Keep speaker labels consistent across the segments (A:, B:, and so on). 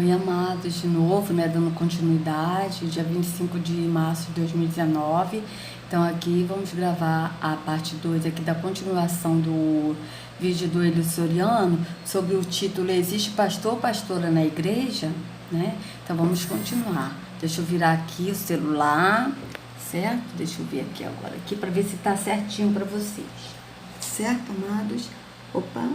A: Oi, amados, de novo, né, dando continuidade, dia 25 de março de 2019. Então aqui vamos gravar a parte 2 aqui da continuação do vídeo do Elio Soriano sobre o título Existe pastor ou pastora na igreja? Né? Então vamos continuar. Deixa eu virar aqui o celular, certo? Deixa eu ver aqui agora, aqui para ver se tá certinho para vocês. Certo, amados? Opa!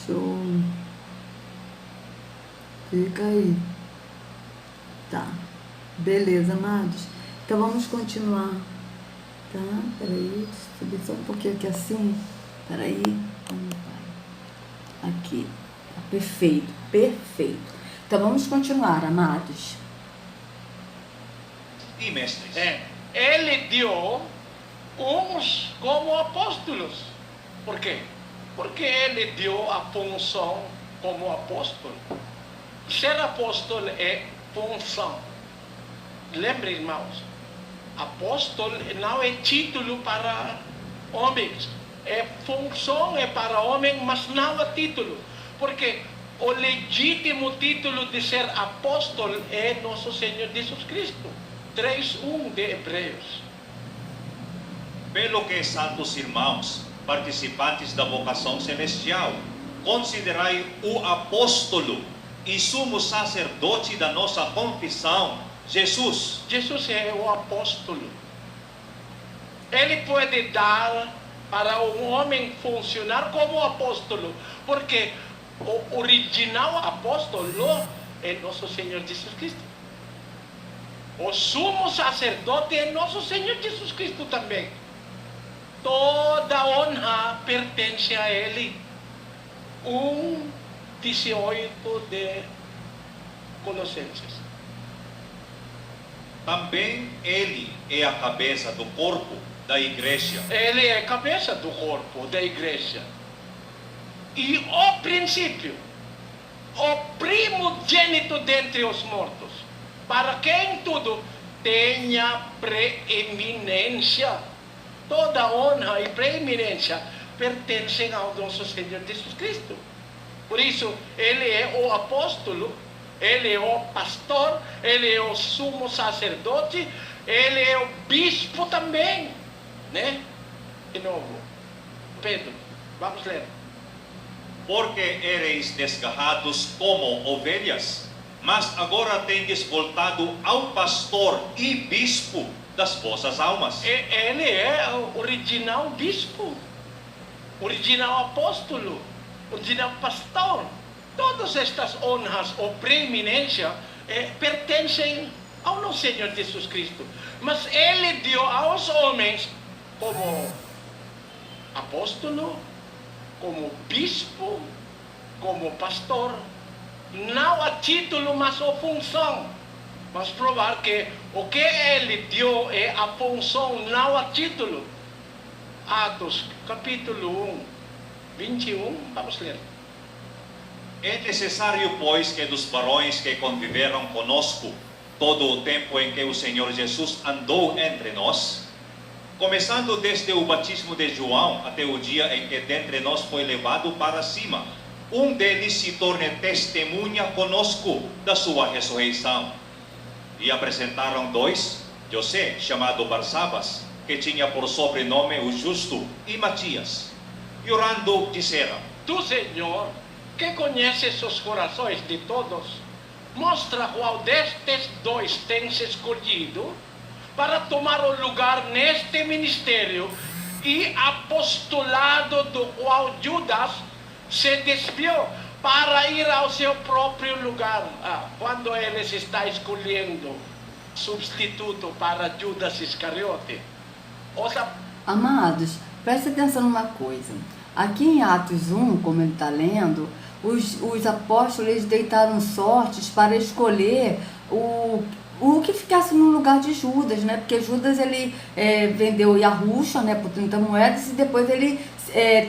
A: Show. Fica aí. Tá. Beleza, amados. Então vamos continuar. Tá? Peraí. Subir só um pouquinho aqui assim. Peraí. Aqui. Tá, perfeito. Perfeito. Então vamos continuar, amados.
B: E mestres?
C: Ele deu uns como apóstolos. Por quê? Porque ele deu a função como apóstolo. Ser apóstolo é função. Lembre, irmãos, apóstolo não é título para homens. É função, é para homem, mas não é título. Porque o legítimo título de ser apóstolo é nosso Senhor Jesus Cristo. 3:1 de Hebreus.
B: Pelo que, santos irmãos, participantes da vocação celestial, considerai o apóstolo e sumo sacerdote da nossa confissão, Jesus.
C: Jesus é o apóstolo. Ele pode dar para um homem funcionar como apóstolo, porque o original apóstolo é nosso Senhor Jesus Cristo. O sumo sacerdote é nosso Senhor Jesus Cristo também. Toda honra pertence a Ele. 1:18 de Colossenses.
B: Também Ele é a cabeça do corpo da igreja.
C: Ele é a cabeça do corpo da igreja. E o princípio, o primogênito dentre os mortos, para quem tudo tenha preeminência. Toda honra e preeminência pertencem ao nosso Senhor Jesus Cristo. Por isso, Ele é o apóstolo, Ele é o pastor, Ele é o sumo sacerdote, Ele é o bispo também. Né? De novo, Pedro, vamos ler.
B: Porque ereis desgarrados como ovelhas, mas agora tendes voltado ao pastor e bispo das vossas almas.
C: Ele é o original bispo, original apóstolo, original pastor. Todas estas honras ou preeminência pertencem ao nosso Senhor Jesus Cristo. Mas Ele deu aos homens como apóstolo, como bispo, como pastor, não a título, mas a função. Vamos provar que o que ele deu é a função, não a título. Atos, capítulo 1, 21, vamos ler.
B: É necessário, pois, que dos varões que conviveram conosco todo o tempo em que o Senhor Jesus andou entre nós, começando desde o batismo de João até o dia em que dentre nós foi levado para cima, um deles se torne testemunha conosco da sua ressurreição. E apresentaram dois, José, chamado Barsabas, que tinha por sobrenome o Justo, e Matias. E orando disseram:
C: Tu, Senhor, que conheces os corações de todos, mostra qual destes dois tens escolhido para tomar o lugar neste ministério e apostolado do qual Judas se desviou para ir ao seu próprio lugar. Quando eles está escolhendo substituto para Judas Iscariote.
A: Amados, preste atenção numa coisa. Aqui em Atos 1, como ele está lendo, os apóstolos eles deitaram sortes para escolher o que ficasse no lugar de Judas, né? Porque Judas ele vendeu Yahusha, né, por 30 moedas, e depois ele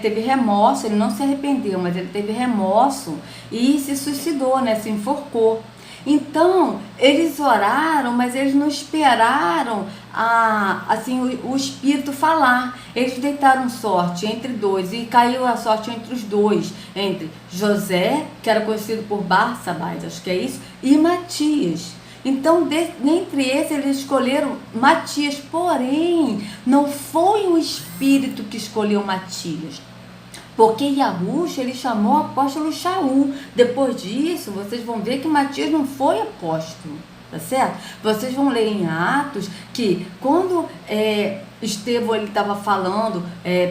A: teve remorso. Ele não se arrependeu, mas ele teve remorso e se suicidou, né, se enforcou. Então, eles oraram, mas eles não esperaram o Espírito falar. Eles deitaram sorte entre dois, e caiu a sorte entre os dois, entre José, que era conhecido por Barsabás, acho que é isso, e Matias. Então, dentre esses, eles escolheram Matias, porém, não foi o Espírito que escolheu Matias, porque Yahusha, ele chamou o apóstolo Shaul. Depois disso, vocês vão ver que Matias não foi apóstolo, tá certo? Vocês vão ler em Atos que quando Estevão estava falando,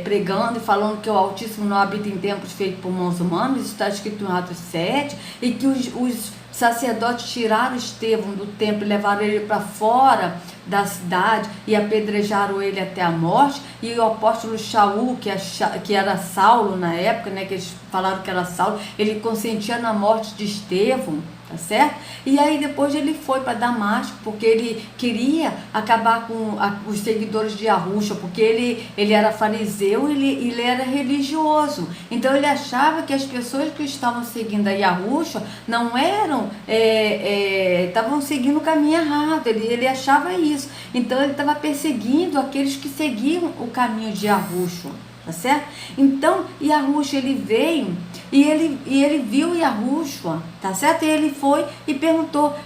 A: pregando e falando que o Altíssimo não habita em templos feitos por mãos humanas, isso está escrito em Atos 7, e que os sacerdotes tiraram Estevão do templo e levaram ele para fora da cidade e apedrejaram ele até a morte. E o apóstolo Shaul, que era Saulo na época, né, que eles falaram que era Saulo, ele consentia na morte de Estevão, tá certo? E aí depois ele foi para Damasco, porque ele queria acabar com os seguidores de Yahusha, porque ele era fariseu, ele era religioso. Então ele achava que as pessoas que estavam seguindo a Yahusha não eram, estavam seguindo o caminho errado, ele achava isso. Então ele estava perseguindo aqueles que seguiam o caminho de Yahusha, tá certo? Então Yahusha, ele veio e ele viu Yahusha, tá certo? E ele foi e perguntou,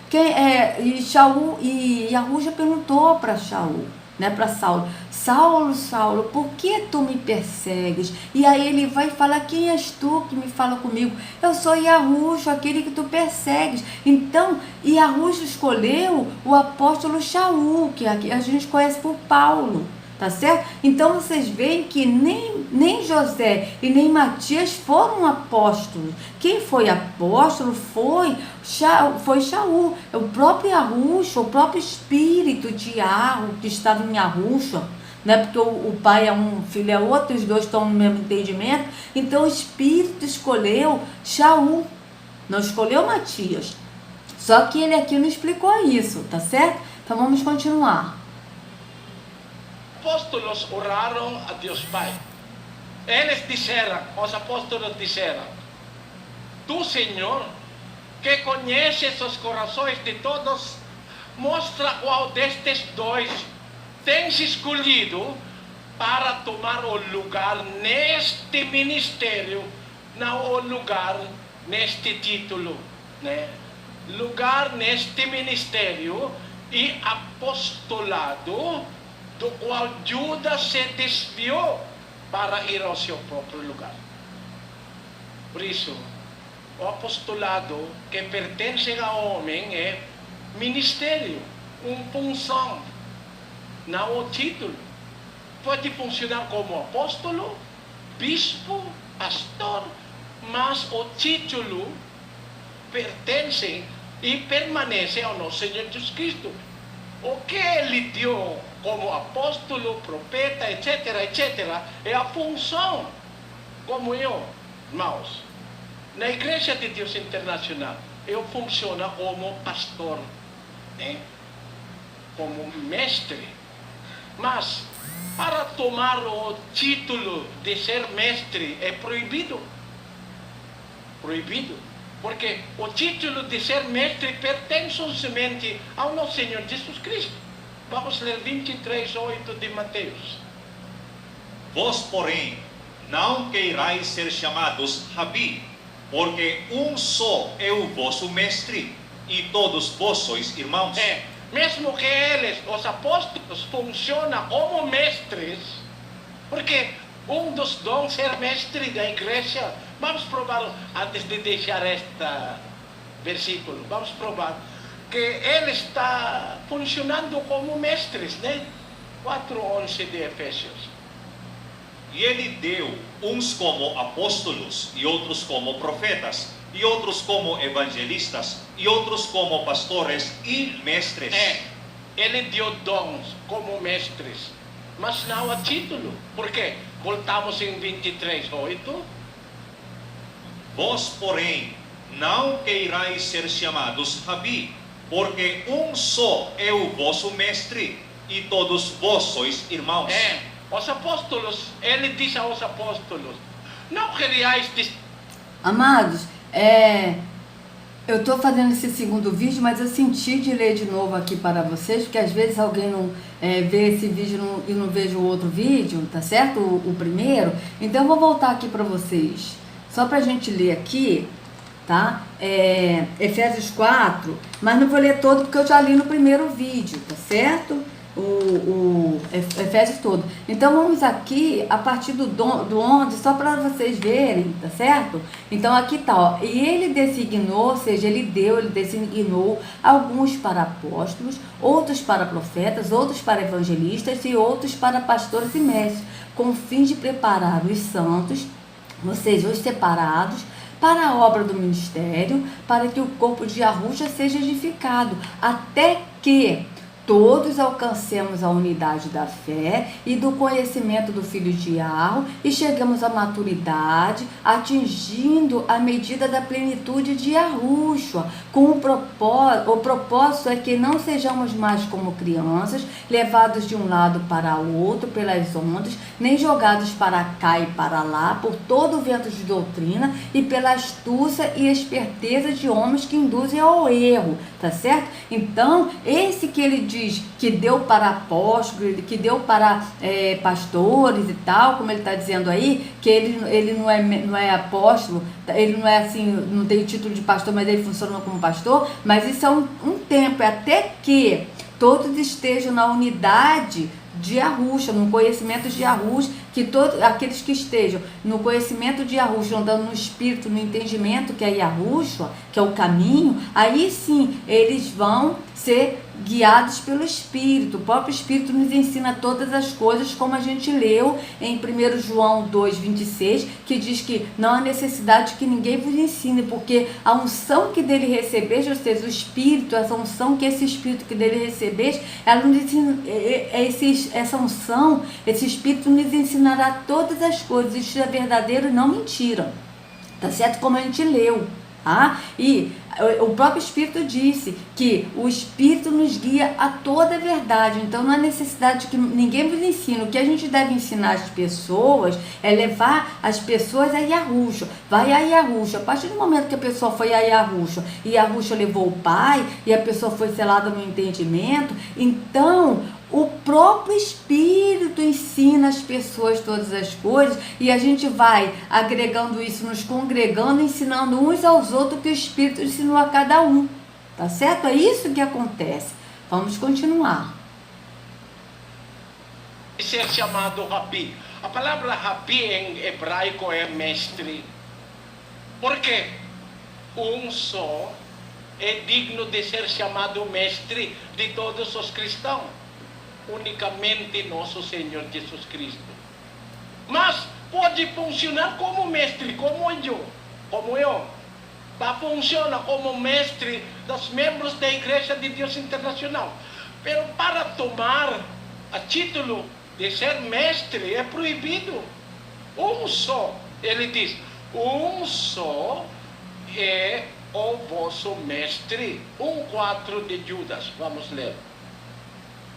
A: e Yahusha perguntou para Shaul, né, para Saulo: Saulo, Saulo, por que tu me persegues? E aí ele vai falar: quem és tu que me fala comigo? Eu sou Yahusha, aquele que tu persegues. Então Yahusha escolheu o apóstolo Shaul, que a gente conhece por Paulo, tá certo? Então vocês veem que nem José e nem Matias foram apóstolos. Quem foi apóstolo foi Shaul, o próprio Yahusha, o próprio espírito de Yahweh que estava em Yahusha, né? Porque o pai é um, o filho é outro, os dois estão no mesmo entendimento. Então o espírito escolheu Shaul, não escolheu Matias. Só que ele aqui não explicou isso, tá certo? Então vamos continuar.
C: Apóstolos oraram a Deus Pai. Eles disseram, os apóstolos disseram: Tu, Senhor, que conheces os corações de todos, mostra qual destes dois tens escolhido para tomar o lugar neste ministério, não o lugar neste título, né? Lugar neste ministério e apostolado, do qual Judas se desviou para ir ao seu próprio lugar. Por isso, o apostolado que pertence ao homem é ministério, função, não o título. Pode funcionar como apóstolo, bispo, pastor, mas o título pertence e permanece ao nosso Senhor Jesus Cristo. O que ele deu como apóstolo, profeta, etc., etc., é a função. Como eu, irmãos, na Igreja de Deus Internacional, eu funciono como pastor, né? Como mestre. Mas, para tomar o título de ser mestre é proibido. Proibido. Porque o título de ser mestre pertence somente ao nosso Senhor Jesus Cristo. Vamos ler 23:8 de Mateus.
B: Vós, porém, não queirais ser chamados Rabi, porque só é o vosso mestre, e todos vós sois irmãos.
C: Mesmo que eles, os apóstolos, funcionam como mestres, porque dos dons é ser mestre da igreja. Vamos provar, antes de deixar este versículo, vamos provar que ele está funcionando como mestres, né? 4:11 de Efésios.
B: E ele deu uns como apóstolos, e outros como profetas, e outros como evangelistas, e outros como pastores e mestres.
C: Ele deu dons como mestres, mas não a título. Por quê? Voltamos em 23:8.
B: Vós, porém, não queirais ser chamados Rabi, porque só é o vosso mestre, e todos vós sois irmãos.
C: Os apóstolos, ele diz aos apóstolos: não queriais...
A: Amados, Eu estou fazendo esse segundo vídeo, mas eu senti de ler de novo aqui para vocês, porque às vezes alguém não vê esse vídeo e não veja o outro vídeo, tá certo? O primeiro. Então eu vou voltar aqui para vocês, só para a gente ler aqui, tá? Efésios 4, mas não vou ler todo porque eu já li no primeiro vídeo, tá certo? O Efésios todo. Então vamos aqui a partir do 11, só para vocês verem, tá certo? Então aqui tá, ó. E ele designou, ou seja, ele designou alguns para apóstolos, outros para profetas, outros para evangelistas e outros para pastores e mestres, com o fim de preparar os santos, ou seja, os separados, para a obra do ministério, para que o corpo de Yahushua seja edificado, até que todos alcancemos a unidade da fé e do conhecimento do Filho de Yahweh e chegamos à maturidade, atingindo a medida da plenitude de Yahushua. O propósito é que não sejamos mais como crianças, levados de um lado para outro pelas ondas, nem jogados para cá e para lá por todo o vento de doutrina e pela astúcia e esperteza de homens que induzem ao erro, tá certo? Então, esse que ele diz que deu para apóstolos, que deu para pastores e tal, como ele está dizendo aí, que ele não é apóstolo, ele não é assim, não tem o título de pastor, mas ele funciona como pastor, mas isso é um tempo, até que todos estejam na unidade de Yahushua, no conhecimento de Yahushua, que todos aqueles que estejam no conhecimento de Yahushua, andando no espírito, no entendimento que é Yahushua, que é o caminho, aí sim eles vão ser guiados pelo Espírito. O próprio Espírito nos ensina todas as coisas, como a gente leu em 1 João 2,26, que diz que não há necessidade que ninguém vos ensine, porque a unção que dele recebeis, ou seja, o Espírito, essa unção que esse Espírito que dele recebeis, ela nos ensina, essa unção, esse Espírito nos ensinará todas as coisas, isso é verdadeiro e não mentira, tá certo? Como a gente leu. E o próprio Espírito disse que o Espírito nos guia a toda a verdade. Então não há necessidade que ninguém nos ensine. O que a gente deve ensinar as pessoas é levar as pessoas a Yahushua. Vai a Yahushua. A partir do momento que a pessoa foi a Yahushua e Yahushua levou o Pai e a pessoa foi selada no entendimento, então o próprio Espírito ensina as pessoas todas as coisas e a gente vai agregando isso, nos congregando, ensinando uns aos outros que o Espírito ensinou a cada um. Tá certo? É isso que acontece. Vamos continuar.
C: Ser chamado Rabi. A palavra Rabi em hebraico é mestre. Porque um só é digno de ser chamado mestre de todos os cristãos. Unicamente nosso Senhor Jesus Cristo. Mas pode funcionar como mestre, como eu. Funciona como mestre dos membros da Igreja de Deus Internacional. Pero para tomar a título de ser mestre é proibido. Um só, ele diz, um só é o vosso mestre. 1:4 de Judas, vamos ler.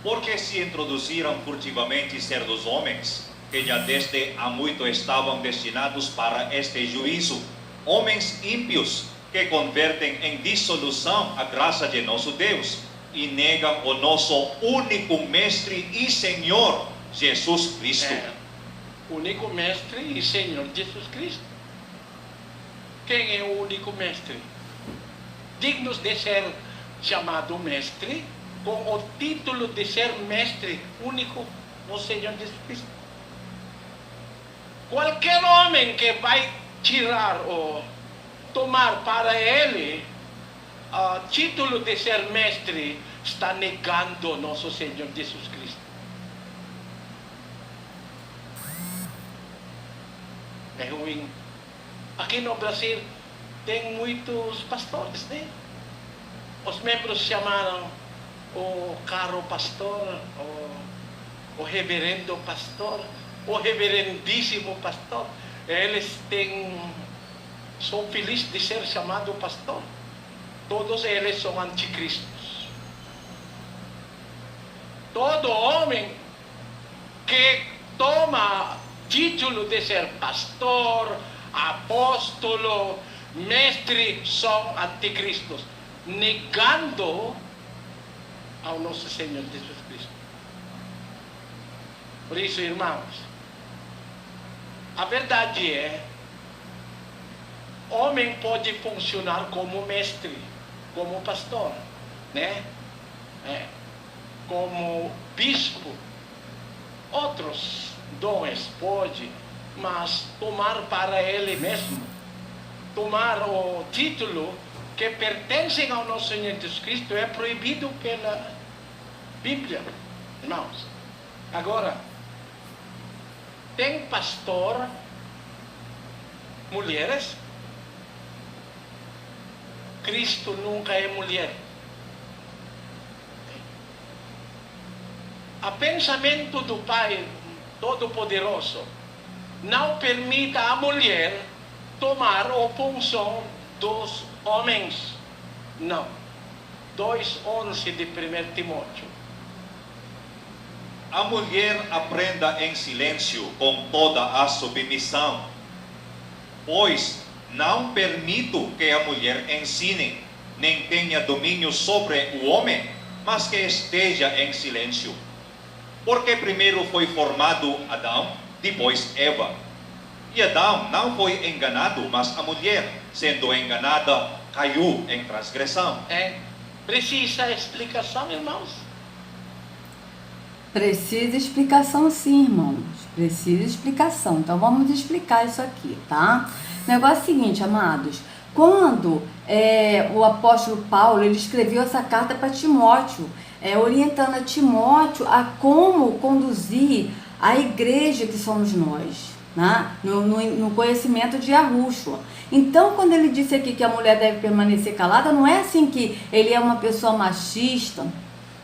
B: Porque se introduziram furtivamente certos homens, que já desde há muito estavam destinados para este juízo, homens ímpios, que convertem em dissolução a graça de nosso Deus, e negam o nosso único mestre e Senhor, Jesus Cristo.
C: Único mestre e Senhor Jesus Cristo. Quem é o único mestre? Dignos de ser chamado mestre, com o título de ser mestre único no Senhor Jesus Cristo. Qualquer homem que vai tirar ou tomar para ele o título de ser mestre está negando nosso Senhor Jesus Cristo. É ruim. Aqui no Brasil tem muitos pastores, né? Os membros chamaram o caro pastor, o reverendo pastor, o reverendíssimo pastor. Eles são felizes de ser chamado pastor. Todos eles são anticristos. Todo homem que toma título de ser pastor, apóstolo, mestres são anticristos, negando ao nosso Senhor Jesus Cristo. Por isso, irmãos, a verdade é, homem pode funcionar como mestre, como pastor, né? Como bispo. Outros dons pode, mas tomar para ele mesmo, tomar o título que pertencem ao nosso Senhor Jesus Cristo é proibido pela Bíblia, irmãos. Agora, tem pastor, mulheres. Cristo nunca é mulher. O pensamento do Pai Todo-Poderoso não permite à mulher tomar a função dos homens. Não. 2:11 de 1 Timóteo.
B: A mulher aprenda em silêncio com toda a submissão, pois não permito que a mulher ensine, nem tenha domínio sobre o homem, mas que esteja em silêncio. Porque primeiro foi formado Adão, depois Eva. E Adão não foi enganado, mas a mulher, sendo enganada, caiu em transgressão.
C: Precisa explicação, irmãos?
A: Precisa explicação sim, irmãos. Precisa explicação. Então vamos explicar isso aqui, tá? O negócio é o seguinte, amados. Quando o apóstolo Paulo ele escreveu essa carta para Timóteo, orientando a Timóteo a como conduzir a igreja que somos nós, né? No conhecimento de Yahushua. Então, quando ele disse aqui que a mulher deve permanecer calada, não é assim que ele é uma pessoa machista,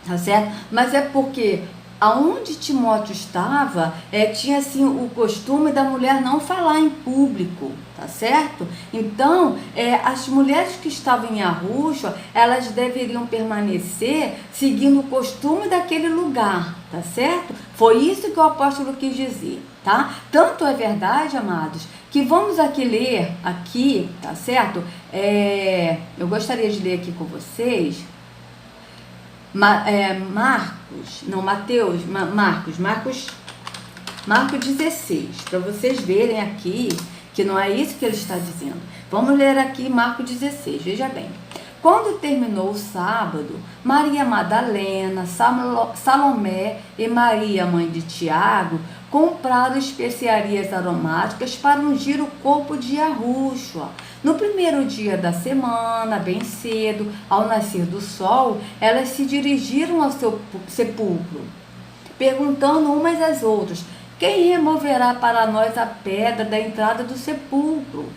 A: tá certo? Mas é porque aonde Timóteo estava, tinha assim o costume da mulher não falar em público, tá certo? Então, as mulheres que estavam em Yahushua, elas deveriam permanecer seguindo o costume daquele lugar, tá certo? Foi isso que o apóstolo quis dizer, tá? Tanto é verdade, amados, que vamos aqui ler, aqui, tá certo? Eu gostaria de ler aqui com vocês, Marcos 16, para vocês verem aqui que não é isso que ele está dizendo. Vamos ler aqui Marcos 16, veja bem. Quando terminou o sábado, Maria Madalena, Salomé e Maria, mãe de Tiago, compraram especiarias aromáticas para ungir o corpo de Yahushua. No primeiro dia da semana, bem cedo, ao nascer do sol, elas se dirigiram ao seu sepulcro, perguntando umas às outras: quem removerá para nós a pedra da entrada do sepulcro?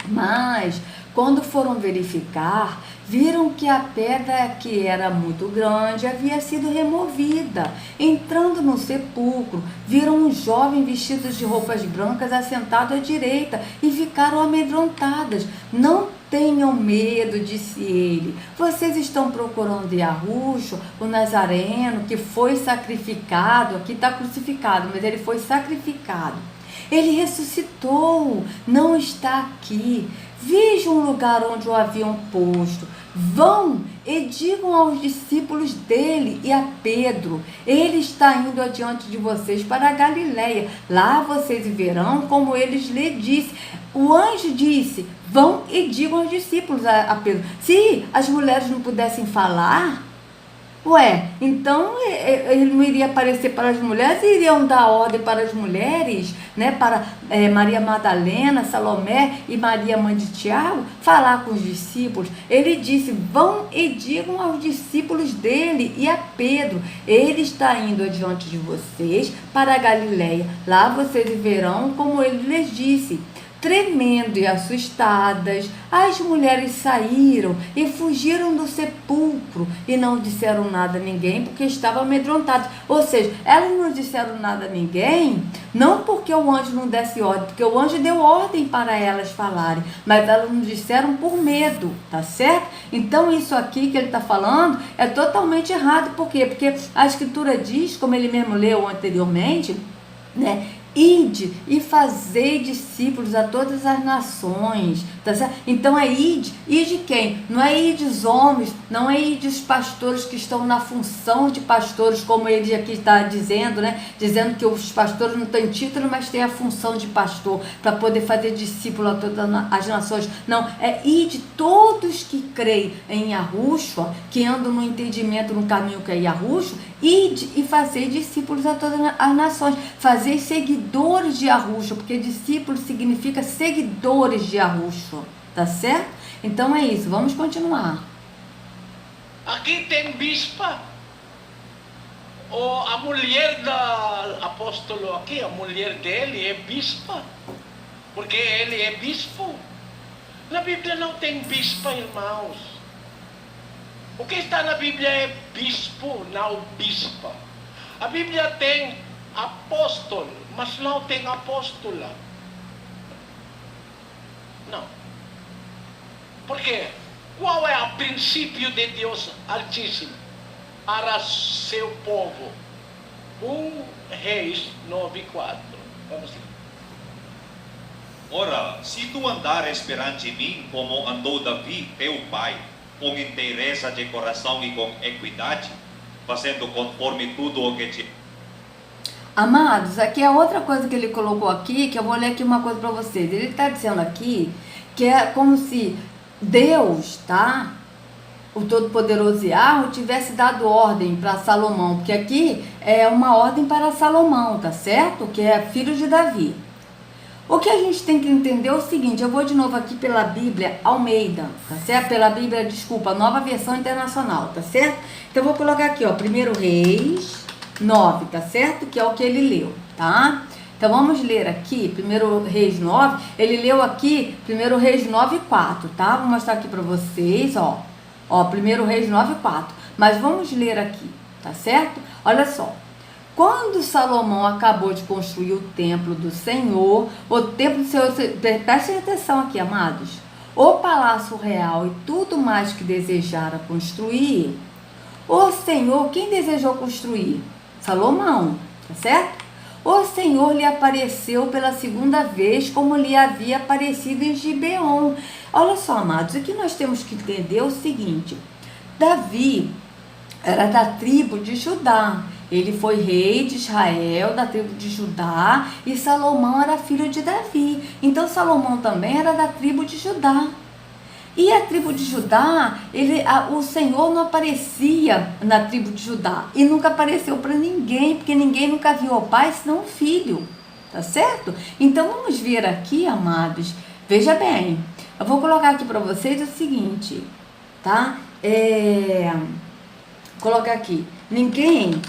A: Mas, quando foram verificar, viram que a pedra, que era muito grande, havia sido removida. Entrando no sepulcro, viram um jovem vestido de roupas brancas assentado à direita e ficaram amedrontadas. Não tenham medo, disse ele. Vocês estão procurando Yahushua, o Nazareno, que foi sacrificado. Aqui está crucificado, mas ele foi sacrificado. Ele ressuscitou, não está aqui. Vejam o lugar onde o haviam posto. Vão e digam aos discípulos dele e a Pedro: ele está indo adiante de vocês para a Galileia. Lá vocês verão como eles lhe disse. O anjo disse: vão e digam aos discípulos a Pedro. Se as mulheres não pudessem falar, então ele não iria aparecer para as mulheres, e iriam dar ordem para as mulheres, né, para Maria Madalena, Salomé e Maria, mãe de Tiago, falar com os discípulos. Ele disse: vão e digam aos discípulos dele e a Pedro: ele está indo adiante de vocês para a Galileia. Lá vocês verão como ele lhes disse. Tremendo e assustadas, as mulheres saíram e fugiram do sepulcro e não disseram nada a ninguém porque estavam amedrontadas. Ou seja, elas não disseram nada a ninguém, não porque o anjo não desse ordem, porque o anjo deu ordem para elas falarem, mas elas não disseram por medo, tá certo? Então isso aqui que ele está falando é totalmente errado. Por quê? Porque a escritura diz, como ele mesmo leu anteriormente, né, ide e fazei discípulos a todas as nações, tá certo? Então é ide quem? Não é ide os homens, não é ide os pastores que estão na função de pastores, como ele aqui está dizendo, né? Dizendo que os pastores não têm título, mas têm a função de pastor, para poder fazer discípulo a todas as nações. Não, é ide todos que creem em Yahushua, que andam no entendimento, no caminho que é Yahushua, ide e fazei discípulos a todas as nações, fazei seguidores de Yahushua, porque discípulo significa seguidores de Yahushua, tá certo? Então é isso, vamos continuar.
C: Aqui tem bispa. A mulher da apóstolo aqui, a mulher dele é bispa, porque ele é bispo. Na Bíblia não tem bispa, irmãos. O que está na Bíblia é bispo, não bispa. A Bíblia tem apóstolo, mas não tem apóstola. Não. Por quê? Qual é o princípio de Deus Altíssimo para seu povo? 1 Reis 9:4. Vamos lá.
B: Ora, se tu andares perante mim como andou Davi, teu pai, com inteireza de coração e com equidade, fazendo conforme tudo o que te...
A: Amados, aqui é outra coisa que ele colocou aqui, que eu vou ler aqui uma coisa para vocês. Ele está dizendo aqui que é como se Deus, tá? O Todo-Poderoso Yahweh tivesse dado ordem para Salomão, porque aqui é uma ordem para Salomão, tá certo? Que é filho de Davi. O que a gente tem que entender é o seguinte, eu vou de novo aqui pela Bíblia Almeida, tá certo? Pela Bíblia, desculpa, Nova Versão Internacional, tá certo? Então eu vou colocar aqui, ó, 1 Reis 9, tá certo? Que é o que ele leu, tá? Então vamos ler aqui, 1 Reis 9, ele leu aqui 1 Reis 9:4, tá? Vou mostrar aqui para vocês, ó. Ó, 1 Reis 9:4. Mas vamos ler aqui, tá certo? Olha só. Quando Salomão acabou de construir o templo do Senhor, prestem atenção aqui, amados, o palácio real e tudo mais que desejara construir, o Senhor, quem desejou construir? Salomão, tá certo? O Senhor lhe apareceu pela segunda vez, como lhe havia aparecido em Gibeon. Olha só, amados, o que nós temos que entender é o seguinte, Davi era da tribo de Judá. Ele foi rei de Israel, da tribo de Judá, e Salomão era filho de Davi. Então Salomão também era da tribo de Judá. E a tribo de Judá, o Senhor não aparecia na tribo de Judá. E nunca apareceu para ninguém, porque ninguém nunca viu o pai, senão o filho. Tá certo? Então vamos ver aqui, amados. Veja bem, eu vou colocar aqui para vocês o seguinte, tá? Colocar aqui. Ninguém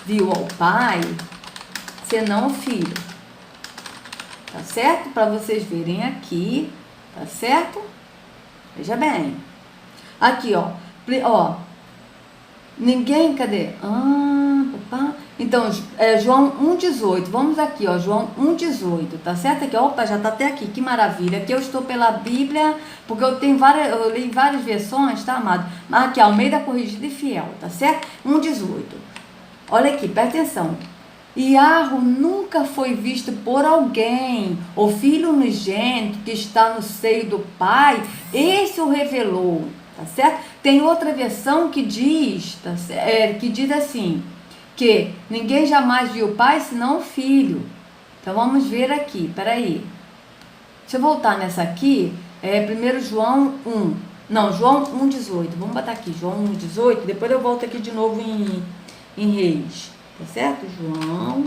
A: viu ao pai, senão o filho. Tá certo? Para vocês verem aqui, tá certo? Veja bem. Aqui, ó. Ninguém, cadê? Então, João 1,18. Vamos aqui, ó. João 1,18. Tá certo? Aqui, opa, já tá até aqui. Que maravilha. Aqui eu estou pela Bíblia, porque eu li várias versões, tá, amado? Mas aqui, Almeida Corrigida e Fiel, tá certo? 1,18. Olha aqui, presta atenção. Yahweh nunca foi visto por alguém. O Filho unigênito que está no seio do Pai, esse o revelou, tá certo? Tem outra versão que diz, que diz assim, que ninguém jamais viu o Pai senão o Filho. Então vamos ver aqui, peraí. Deixa eu voltar nessa aqui, 1 João 1. Não, João 1,18. Vamos botar aqui, João 1,18. Depois eu volto aqui de novo em Reis. Tá certo? João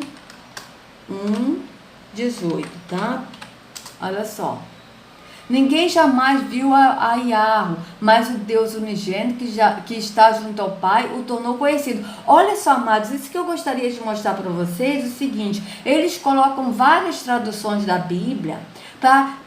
A: 1,18, tá? Olha só. Ninguém jamais viu a Yahweh, mas o Deus unigênito que está junto ao Pai o tornou conhecido. Olha só, amados, isso que eu gostaria de mostrar para vocês é o seguinte, eles colocam várias traduções da Bíblia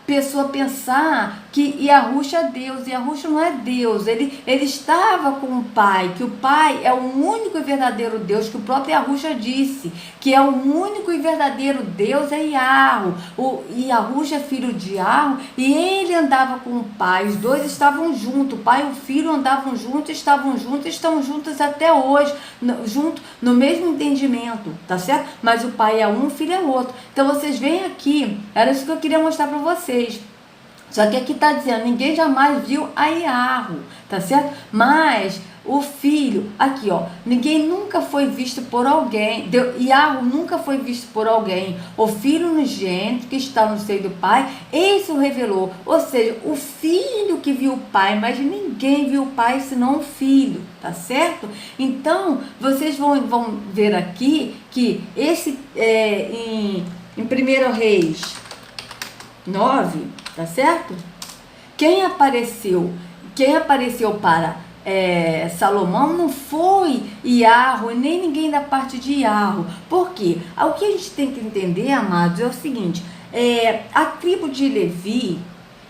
A: pessoa pensar que Yahushua é Deus. Yahushua não é Deus. Ele estava com o Pai, que o Pai é o único e verdadeiro Deus, que o próprio Yahushua disse, que é o único e verdadeiro Deus é Yahu. O Yahushua é filho de Yahu, e ele andava com o Pai. Os dois estavam juntos. O Pai e o Filho andavam juntos, estavam juntos, estão juntos até hoje, junto no mesmo entendimento, tá certo? Mas o Pai é um, o Filho é outro. Então vocês veem aqui, era isso que eu queria mostrar para vocês. Só que aqui está dizendo, ninguém jamais viu a Yahu, tá certo? Mas o Filho, aqui ó, ninguém nunca foi visto por alguém, Yahu nunca foi visto por alguém. O Filho unigênito que está no seio do Pai, esse o revelou. Ou seja, o Filho que viu o Pai, mas ninguém viu o Pai senão o Filho, tá certo? Então, vocês vão ver aqui que esse, em 1 Reis 9, tá certo? Quem apareceu para Salomão não foi Yahu, nem ninguém da parte de Yahu. Por quê? O que a gente tem que entender, amados, é o seguinte, a tribo de Levi,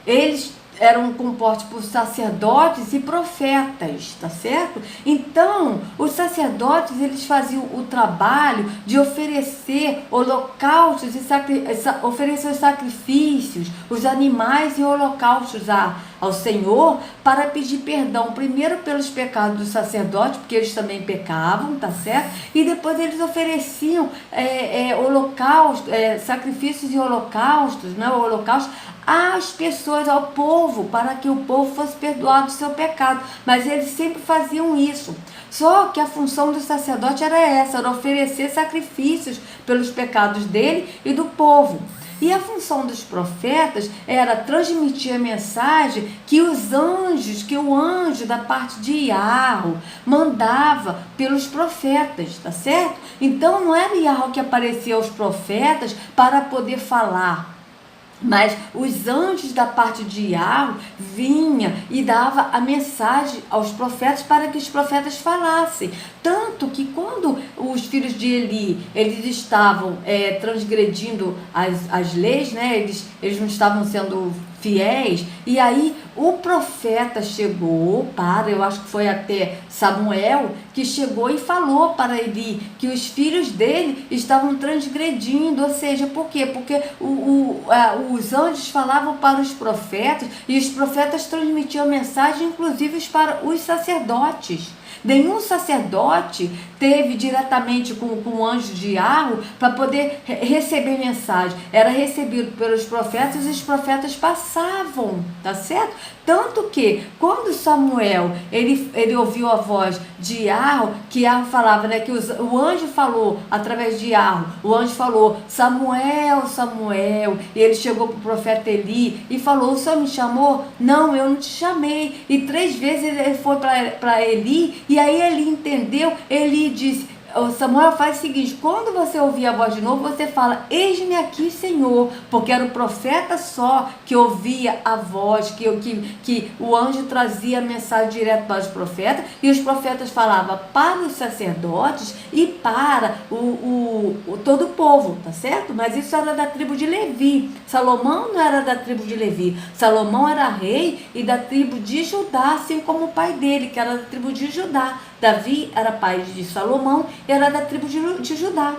A: eles eram compostos por sacerdotes e profetas, tá certo? Então, os sacerdotes, eles faziam o trabalho de oferecer holocaustos e oferecer os sacrifícios, os animais e holocaustos ao Senhor, para pedir perdão, primeiro pelos pecados dos sacerdotes, porque eles também pecavam, tá certo? E depois eles ofereciam holocaustos, sacrifícios e holocaustos, né? O holocausto às pessoas, ao povo, para que o povo fosse perdoado do seu pecado. Mas eles sempre faziam isso. Só que a função do sacerdote era essa, era oferecer sacrifícios pelos pecados dele e do povo. E a função dos profetas era transmitir a mensagem que o anjo da parte de Yahu mandava pelos profetas, tá certo? Então não era Yahu que aparecia aos profetas para poder falar, mas os anjos da parte de Yahu vinha e dava a mensagem aos profetas para que os profetas falassem. Tanto que quando os filhos de Eli, eles estavam transgredindo as leis, né? Eles não estavam sendo fiéis, e aí o profeta chegou eu acho que foi até Samuel, que chegou e falou para Eli que os filhos dele estavam transgredindo. Ou seja, por quê? Porque os anjos falavam para os profetas, e os profetas transmitiam mensagem, inclusive para os sacerdotes. Nenhum sacerdote teve diretamente com o anjo de Yahu para poder receber mensagem. Era recebido pelos profetas, e os profetas passavam, tá certo? Tanto que quando Samuel ele ouviu a voz de Yahu, que Yahu falava, né, que o anjo falou através de Yahu, o anjo falou, Samuel, Samuel, e ele chegou para o profeta Eli e falou, o Senhor me chamou? Não, eu não te chamei. E 3 vezes ele foi para Eli, e aí ele entendeu. Eli disse, Samuel, faz o seguinte, quando você ouvir a voz de novo, você fala, eis-me aqui, Senhor, porque era o profeta só que ouvia a voz, que o anjo trazia a mensagem direto para os profetas, e os profetas falavam para os sacerdotes e para todo o povo, tá certo? Mas isso era da tribo de Levi. Salomão não era da tribo de Levi, Salomão era rei e da tribo de Judá, assim como o pai dele, que era da tribo de Judá. Davi era pai de Salomão e era da tribo de Judá.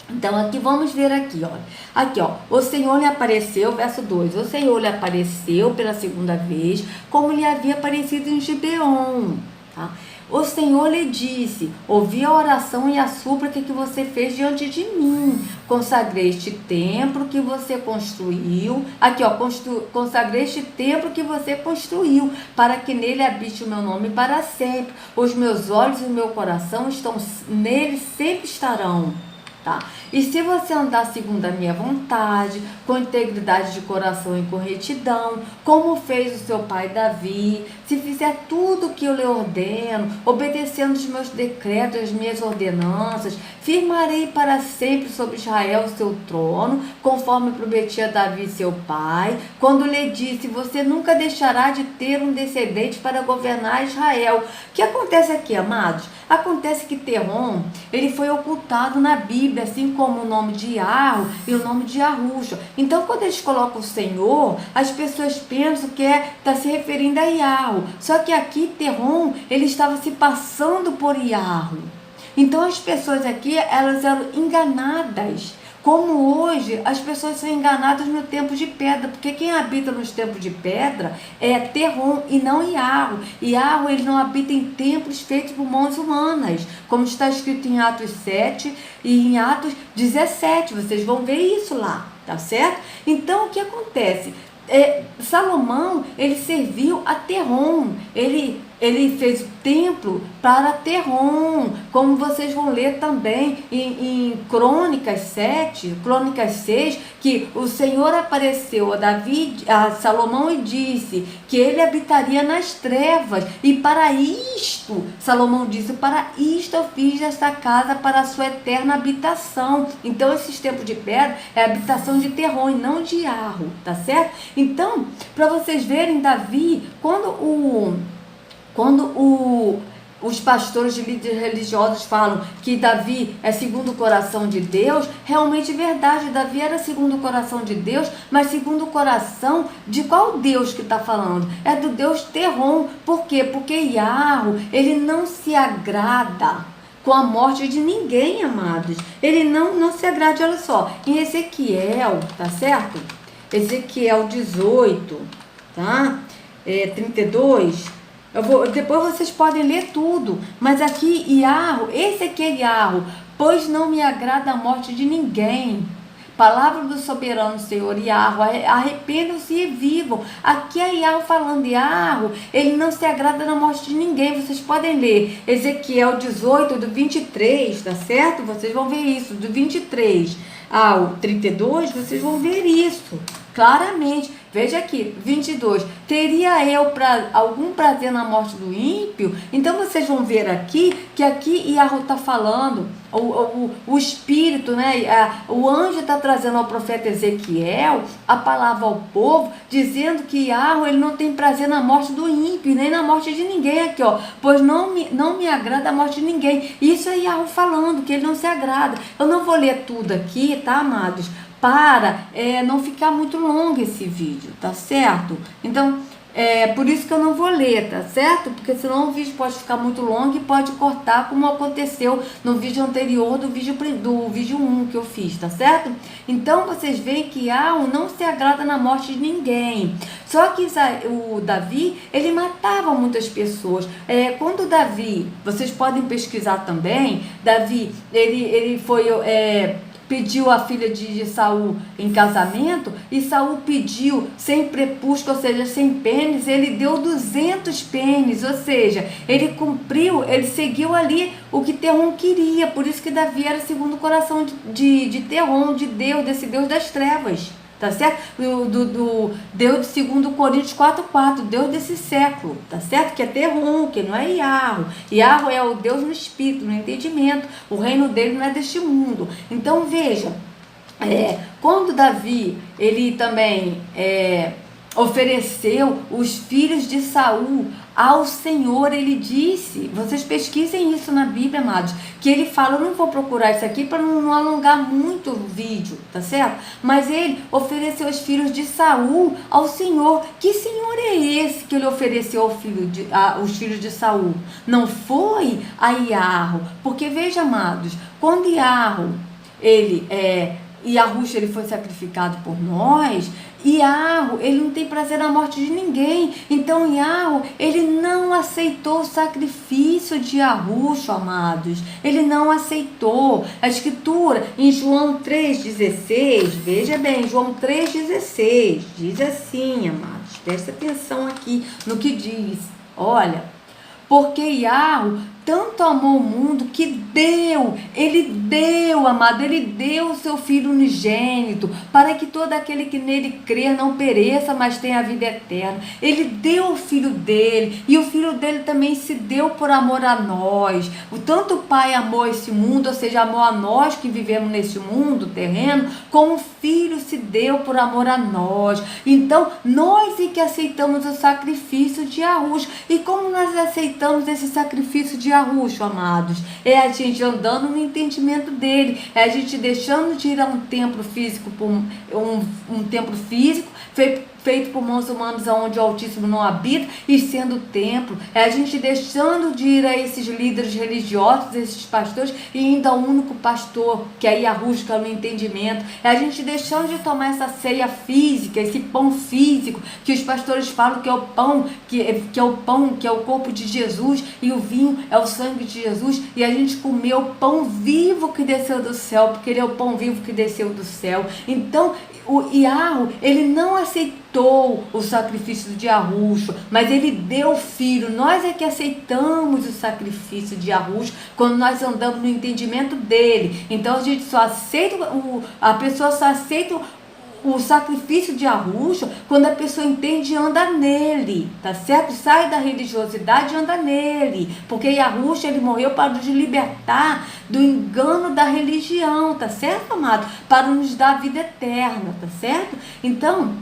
A: Então aqui vamos ver aqui, olha. Aqui, ó, o Senhor lhe apareceu, verso 2. O Senhor lhe apareceu pela segunda vez, como lhe havia aparecido em Gibeon, tá? O Senhor lhe disse, ouvi a oração e a súplica que você fez diante de mim. Consagrei este templo que você construiu. Aqui, ó, consagrei este templo que você construiu, para que nele habite o meu nome para sempre. Os meus olhos e o meu coração estão nele, sempre estarão. Tá? E se você andar segundo a minha vontade, com integridade de coração e com retidão, como fez o seu pai Davi, se fizer tudo o que eu lhe ordeno, obedecendo os meus decretos, as minhas ordenanças, firmarei para sempre sobre Israel o seu trono, conforme prometi a Davi seu pai, quando lhe disse, você nunca deixará de ter um descendente para governar Israel. O que acontece aqui, amados? Acontece que Terrom, ele foi ocultado na Bíblia, assim como o nome de Yahweh e o nome de Yahushua. Então, quando eles colocam o Senhor, as pessoas pensam que está se referindo a Yahweh. Só que aqui, Terron, ele estava se passando por Yahweh. Então, as pessoas aqui, elas eram enganadas. Como hoje as pessoas são enganadas no tempo de pedra, porque quem habita nos tempos de pedra é Terron e não Yahweh. Yahweh, ele não habita em templos feitos por mãos humanas, como está escrito em Atos 7 e em Atos 17, vocês vão ver isso lá, tá certo? Então, o que acontece? Salomão, ele serviu a Terron, ele fez o templo para Terron, como vocês vão ler também em Crônicas 7, Crônicas 6, que o Senhor apareceu a Salomão e disse que ele habitaria nas trevas, e para isto, Salomão disse, para isto eu fiz esta casa para a sua eterna habitação. Então, esses templos de pedra é a habitação de Terron e não de Yahweh, tá certo? Então, para vocês verem, Davi, os pastores de líderes religiosos falam que Davi é segundo o coração de Deus, realmente é verdade, Davi era segundo o coração de Deus, mas segundo o coração de qual Deus que está falando? É do Deus Terron. Por quê? Porque Yahweh, ele não se agrada com a morte de ninguém, amados. Ele não se agrada. Olha só, em Ezequiel, tá certo? Ezequiel 18, tá? 32. Depois vocês podem ler tudo, mas aqui Yahweh, esse aqui é Yahweh, pois não me agrada a morte de ninguém. Palavra do soberano Senhor Yahweh, arrependam-se e vivam. Aqui é Yahweh falando. Yahweh, ele não se agrada na morte de ninguém. Vocês podem ler Ezequiel 18, do 23, tá certo? Vocês vão ver isso, do 23 ao 32, vocês vão ver isso claramente. Veja aqui, 22. Teria eu algum prazer na morte do ímpio? Então vocês vão ver aqui, que aqui Yahweh está falando, o Espírito, né? O anjo está trazendo ao profeta Ezequiel a palavra ao povo, dizendo que Yahweh, ele não tem prazer na morte do ímpio, nem na morte de ninguém aqui, ó. Pois não me agrada a morte de ninguém. Isso é Yahweh falando, que ele não se agrada. Eu não vou ler tudo aqui, tá, amados? Para não ficar muito longo esse vídeo, tá certo? Então, por isso que eu não vou ler, tá certo? Porque senão o vídeo pode ficar muito longo e pode cortar, como aconteceu no vídeo anterior do vídeo 1 que eu fiz, tá certo? Então, vocês veem que Yahweh não se agrada na morte de ninguém. Só que o Davi, ele matava muitas pessoas. Quando Davi, vocês podem pesquisar também, Davi, ele foi... pediu a filha de Saul em casamento, e Saul pediu sem prepúcio, ou seja, sem pênis. Ele deu 200 pênis, ou seja, ele cumpriu, ele seguiu ali o que Terron queria. Por isso que Davi era segundo o coração de Terron, de Deus, desse Deus das trevas, tá certo? Do Deus de 2 Coríntios 4:4, Deus desse século, tá certo? Que é Terron, que não é Yahweh. Yahweh é o Deus no espírito, no entendimento. O reino dele não é deste mundo. Então veja, quando Davi, ele também ofereceu os filhos de Saul ao Senhor, ele disse, vocês pesquisem isso na Bíblia, amados, que ele fala, eu não vou procurar isso aqui para não alongar muito o vídeo, tá certo? Mas ele ofereceu os filhos de Saul ao Senhor. Que Senhor é esse que ele ofereceu os filhos de Saul? Não foi a Yahweh, porque veja, amados, quando Yahweh, Yahushua, ele foi sacrificado por nós, Yahweh, ele não tem prazer na morte de ninguém. Então Yahweh, ele não aceitou o sacrifício de Yahushua, amados. Ele não aceitou. A escritura em João 3,16, veja bem, João 3,16 diz assim, amados, presta atenção aqui no que diz. Olha, porque Yahweh tanto amou o mundo que ele deu, amado, ele deu o seu Filho unigênito, para que todo aquele que nele crer não pereça, mas tenha a vida eterna. Ele deu o Filho dele, e o Filho dele também se deu por amor a nós. Tanto o Pai amou esse mundo, ou seja, amou a nós que vivemos nesse mundo terreno, como o Filho se deu por amor a nós. Então, nós é que aceitamos o sacrifício de Yahushua. E como nós aceitamos esse sacrifício de Yahushua, amados. É a gente andando no entendimento dele. É a gente deixando de ir a um templo físico, um templo físico, feito por mãos humanas, onde o Altíssimo não habita, e sendo templo. É a gente deixando de ir a esses líderes religiosos, esses pastores, e indo ao único pastor, que é Yahushua, no entendimento. É a gente deixando de tomar essa ceia física, esse pão físico, que os pastores falam que é o pão, que é o corpo de Jesus, e o vinho é o sangue de Jesus, e a gente comeu o pão vivo que desceu do céu, porque ele é o pão vivo que desceu do céu. Então, o Yahu, ele não aceitou o sacrifício de Yahushua, mas ele deu o filho. Nós é que aceitamos o sacrifício de Yahushua quando nós andamos no entendimento dele. Então a gente só aceita, a pessoa só aceita o sacrifício de Yahushua quando a pessoa entende e anda nele, tá certo? Sai da religiosidade e anda nele, porque Yahushua, ele morreu para nos libertar do engano da religião, tá certo, amado? Para nos dar a vida eterna, tá certo? Então,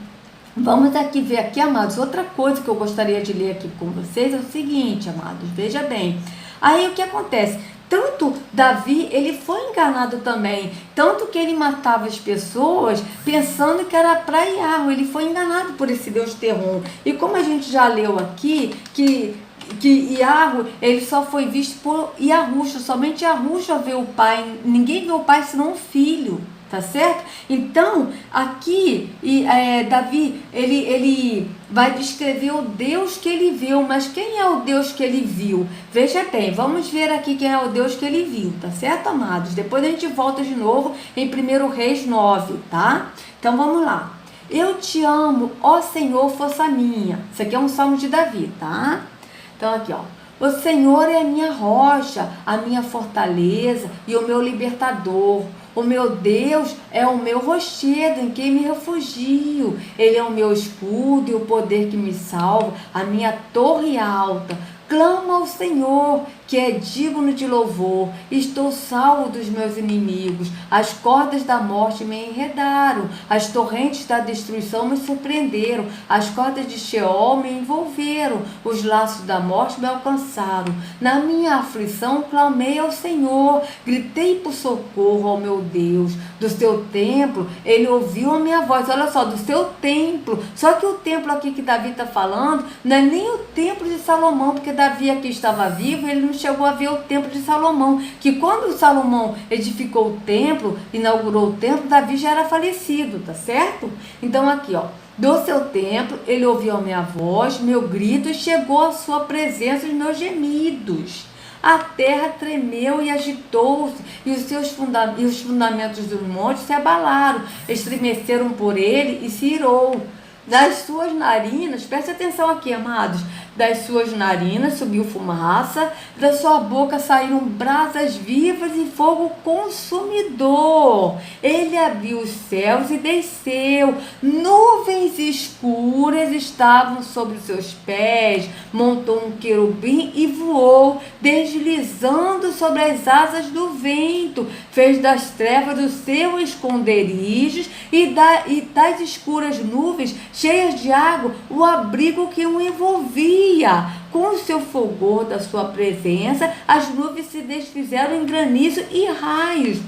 A: vamos aqui ver aqui, amados, outra coisa que eu gostaria de ler aqui com vocês é o seguinte, amados, veja bem. Aí o que acontece? Tanto Davi, ele foi enganado também, tanto que ele matava as pessoas pensando que era para Yahu, ele foi enganado por esse Deus Terrum. E como a gente já leu aqui, que Yahu, ele só foi visto por Yahushua, somente Yahushua vê o pai, ninguém vê o pai senão o filho. Tá certo? Então, aqui, Davi, ele vai descrever o Deus que ele viu, mas quem é o Deus que ele viu? Veja bem, vamos ver aqui quem é o Deus que ele viu, tá certo, amados? Depois a gente volta de novo em 1 Reis 9, tá? Então, vamos lá. Eu te amo, ó Senhor, força minha. Isso aqui é um salmo de Davi, tá? Então, aqui, ó. O Senhor é a minha rocha, a minha fortaleza e o meu libertador. O meu Deus é o meu rochedo em quem me refugio. Ele é o meu escudo e o poder que me salva, a minha torre alta. Clamo ao Senhor, que é digno de louvor. Estou salvo dos meus inimigos. As cordas da morte me enredaram. As torrentes da destruição me surpreenderam. As cordas de Sheol me envolveram. Os laços da morte me alcançaram. Na minha aflição, clamei ao Senhor. Gritei por socorro ao meu Deus. Do seu templo, ele ouviu a minha voz. Olha só, do seu templo. Só que o templo aqui que Davi está falando não é nem o templo de Salomão, porque Davi aqui estava vivo, ele não chegou a ver o templo de Salomão, que quando Salomão edificou o templo, inaugurou o templo, Davi já era falecido, tá certo? Então aqui, ó, do seu templo, ele ouviu a minha voz, meu grito, e chegou à sua presença os meus gemidos. A terra tremeu e agitou-se, e os fundamentos do monte se abalaram, estremeceram por ele e se irou. Das suas narinas, preste atenção aqui, amados, das suas narinas subiu fumaça, da sua boca saíram brasas vivas e fogo consumidor. Ele abriu os céus e desceu, nuvens escuras estavam sobre os seus pés, montou um querubim e voou, deslizando sobre as asas do vento, fez das trevas o seu esconderijo e das escuras nuvens cheias de água o abrigo que o envolvia. Com o seu fulgor da sua presença, as nuvens se desfizeram em granizo e raios.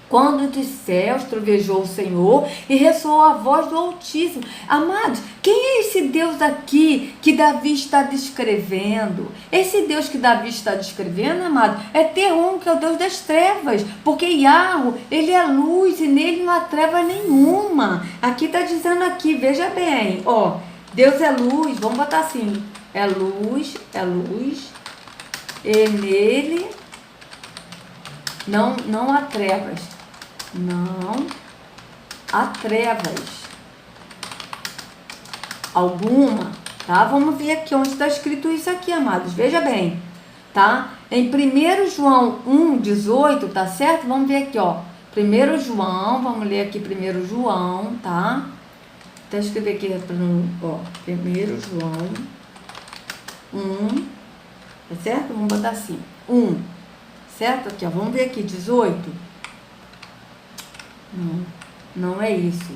A: Quando dos céus trovejou o Senhor e ressoou a voz do Altíssimo. Amados, quem é esse Deus aqui que Davi está descrevendo? Esse Deus que Davi está descrevendo, amado, é Terrum, que é o Deus das trevas. Porque Yahu, ele é luz e nele não há treva nenhuma. Aqui está dizendo aqui, veja bem, ó, Deus é luz, vamos botar assim, é luz, e nele não há trevas. Não há trevas alguma, tá? Vamos ver aqui onde está escrito isso aqui, amados. Veja bem, tá? Em 1 João 1,18, tá certo? Vamos ver aqui, ó. 1 João, vamos ler aqui 1 João, tá? Até escrever aqui, ó, 1 João 1, tá certo? Vamos botar assim, 1, certo? Aqui, ó, vamos ver aqui, 18. Não é isso.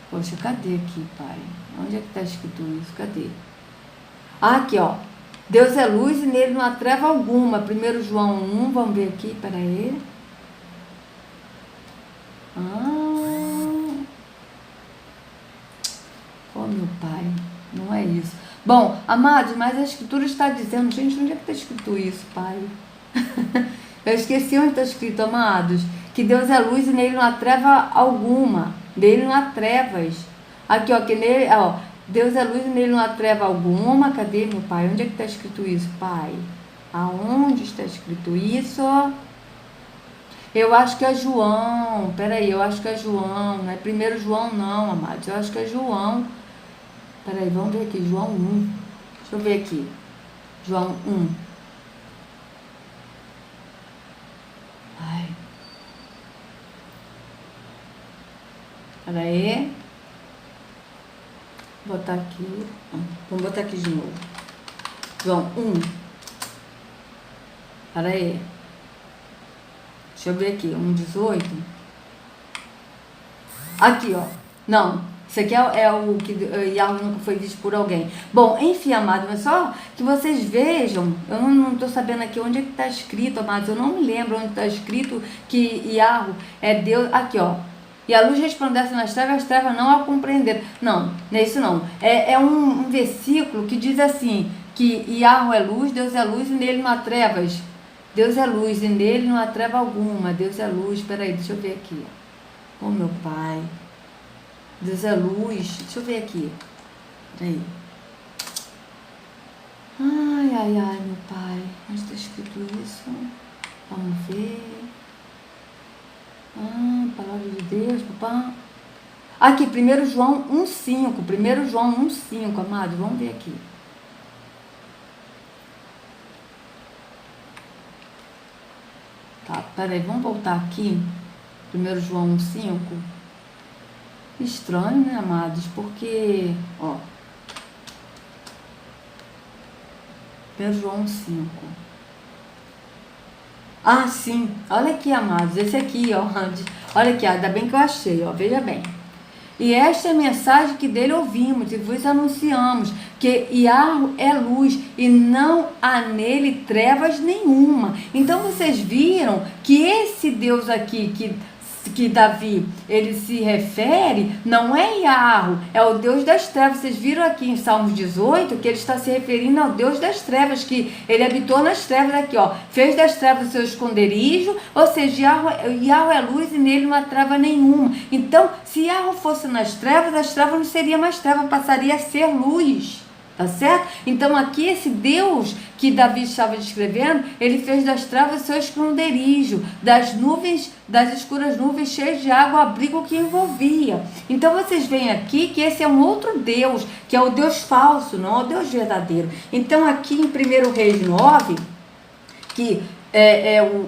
A: Poxa, cadê aqui, pai? Onde é que está escrito isso? Cadê? Aqui, ó. Deus é luz e nele não há treva alguma. 1 João 1, vamos ver aqui, peraí. Oh, meu pai, não é isso. Bom, amados, mas a Escritura está dizendo, gente, onde é que está escrito isso, pai? Eu esqueci onde está escrito, amados, que Deus é luz e nele não há treva alguma. Nele não há trevas. Aqui, ó, que nele, ó, Deus é luz e nele não há treva alguma. Cadê, meu pai? Onde é que está escrito isso, pai? Aonde está escrito isso? Eu acho que é João. Peraí, eu acho que é João. Não é 1 João, não, amados. Eu acho que é João. Peraí, vamos ver aqui. João 1. Deixa eu ver aqui. João 1. Ai. Peraí. Vou botar aqui. Vamos botar aqui de novo. João 1. Peraí. Deixa eu ver aqui. 1,18. Aqui, ó. Não. Isso aqui é o que Yahweh nunca foi visto por alguém. Bom, enfim, amados, mas só que vocês vejam, eu não estou sabendo aqui onde é que está escrito, amados, eu não me lembro onde está escrito que Yahweh é Deus. Aqui, ó. E a luz resplandece nas trevas, as trevas não a compreenderam. Não, não é isso não. É um versículo que diz assim, que Yahweh é luz, Deus é luz e nele não há trevas. Deus é luz e nele não há treva alguma. Deus é luz. Espera aí, deixa eu ver aqui. Oh, meu pai. Deus é luz. Deixa eu ver aqui. Peraí. Ai, meu pai. Onde está escrito isso? Vamos ver. Palavra de Deus, papá. Aqui, 1 João 1,5. 1 João 1,5, amado. Vamos ver aqui. Tá, peraí, vamos voltar aqui. 1 João 1,5. Estranho, né, amados? Porque, ó. 1 João 1,5. Ah, sim. Olha aqui, amados. Esse aqui, ó. Olha aqui, ainda bem que eu achei, ó. Veja bem. E esta é a mensagem que dele ouvimos e vos anunciamos, que Yahweh é luz e não há nele trevas nenhuma. Então vocês viram que esse Deus aqui, que Davi, ele se refere, não é Yahweh, é o Deus das trevas. Vocês viram aqui em Salmos 18 que ele está se referindo ao Deus das trevas, que ele habitou nas trevas aqui, ó, fez das trevas o seu esconderijo, ou seja, Yahweh é luz e nele não há treva nenhuma. Então, se Yahweh fosse nas trevas, as trevas não seria mais treva, passaria a ser luz. Tá certo? Então aqui esse Deus que Davi estava descrevendo, ele fez das trevas seu esconderijo, das nuvens, das escuras nuvens cheias de água, abrigo que envolvia. Então vocês veem aqui que esse é um outro Deus, que é o Deus falso, não é o Deus verdadeiro. Então aqui em 1 Reis 9, que